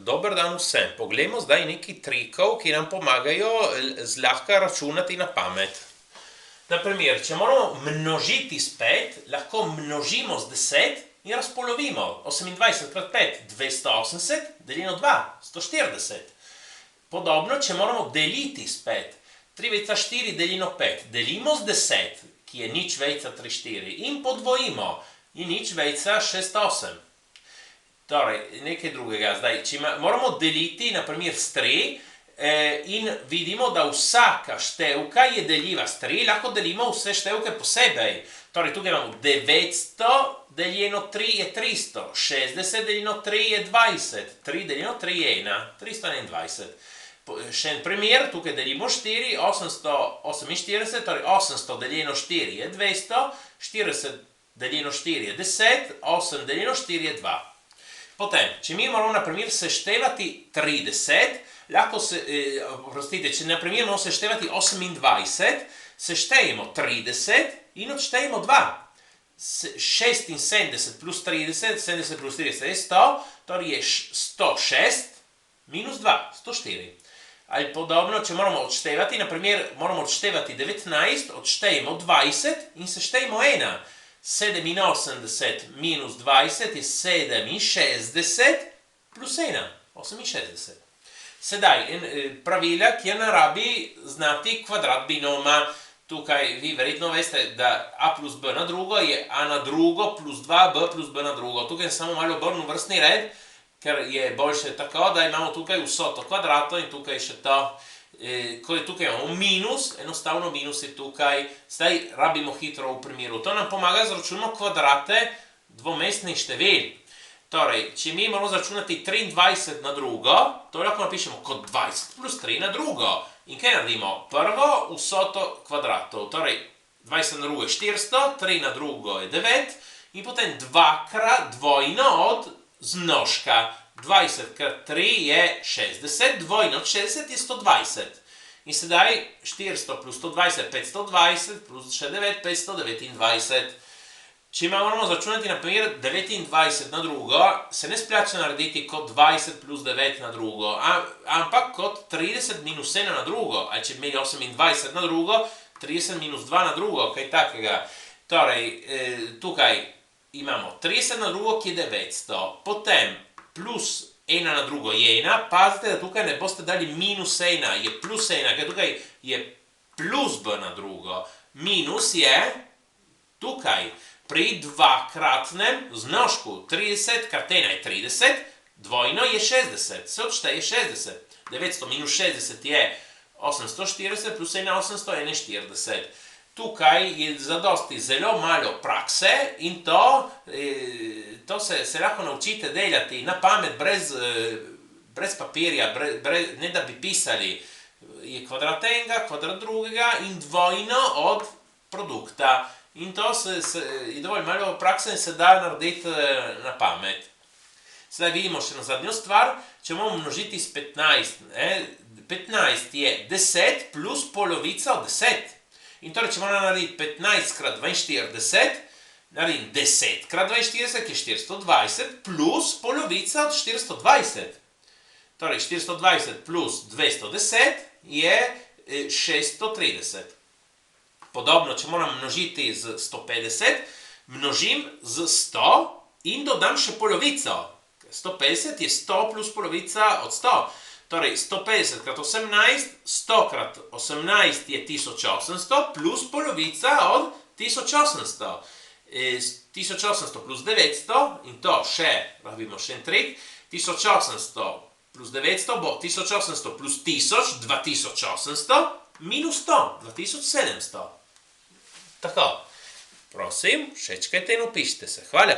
dober dan vsem. Poglejmo zdaj nekaj trikov, ki nam pomagajo zlahka računati na pamet. Naprimer, če moramo množiti s 5, lahko množimo z 10 in razpolovimo. 28 krat 5, 280, deljeno 2, 140. Podobno, če moramo deliti s 5, 3,4 deljeno 5, delimo z 10, ki je nič vejca 3,4 in podvojimo in nič vejca 6,8. Torej, nekaj drugega. Zdaj, če moramo deliti, naprimer, s 3 in vidimo, da vsaka števka je deljiva s 3, lahko delimo vse števke posebej. Torej, tukaj imamo 900 deljeno 3 je 300, 60 deljeno 3 je 20, 3 deljeno 3 je 1, 321. Še en primer, tukaj delimo 4, 848, torej 800 deljeno 4 je 200, 40 deljeno 4 je 10, 8 deljeno 4 je 2. Potem, če mi moramo, naprimer, seštevati 30, lahko če naprimer moramo seštevati 28, seštejemo 30 in odštejemo 2. 76 plus 30, 70 plus 30 je 100, torej je 106 minus 2, 104. Ali podobno, če moramo odštevati, naprimer, moramo odštevati 19, odštejemo 20 in seštejemo 1. 87 minus 20 je 67 plus 1, 68. Sedaj, pravila, kjer rabi znati kvadrat binoma. Tukaj vi verjetno veste, da a plus b na drugo je a na drugo plus 2b plus b na drugo. Tukaj samo malo obrnil vrstni red, ker je boljše tako, da imamo tukaj vsoto kvadratov in tukaj še to. Ko je tukaj imamo minus, enostavno minus je tukaj, zdaj rabimo hitro v primeru. To nam pomaga zračunati kvadrate dvomestnih števil. Torej, če mi moramo zračunati 23 na drugo, to lahko napišemo kot 20 plus 3 na drugo. In kaj naredimo? Prvo vsoto kvadratov, torej 20 na drugo je 400, 3 na drugo je 9 in potem dvakrat dvojno od zmnožka. 20 krat 3 je 60, dvojno od 60 je 120. In sedaj 400 plus 120, 520, plus še 9, 529. Če moramo začunati, naprimer, 29 na drugo, se ne splača narediti kot 20 plus 9 na drugo, ampak kot 30 minus 1 na drugo. Ali če bi imeli 28 na drugo, 30 minus 2 na drugo, kaj takega. Torej, tukaj imamo 30 na drugo, ki je 900. Potem plus 1 na drugo je 1, pazite, da tukaj ne boste dali minus 1, je plus 1, ker tukaj je plus b na drugo. Minus je tukaj pri dvakratnem zmnožku. 30 krat 1 je 30, dvojno je 60, se odšteje 60. 900 minus 60 je 840, plus 1 841. Tukaj je zadosti zelo malo prakse in to se lahko naučite delati na pamet brez papirja, ne da bi pisali. Je kvadrat enega, kvadrat drugega in dvojno od produkta. In to je dovolj malo prakse in se da narediti na pamet. Sedaj vidimo še na zadnjo stvar, če moramo množiti s 15. 15 je 10 plus polovica od 10. In torej, če moramo narediti 15 krat 42, naredim 10 krat 42, ki je 420, plus polovica od 420. Torej, 420 plus 210 je 630. Podobno, če moram množiti z 150, množim z 100 in dodam še polovico. 150 je 100 plus polovica od 100. Torej, 150 krat 18, 100 krat 18 je 1800 plus polovica od 1800. 1800 plus 900 in to še, rabimo še en trik, 1800 plus 900 bo 1800 plus 1000, 2800, minus 100, 2700. Tako, prosim, všečkajte in upišite se. Hvala.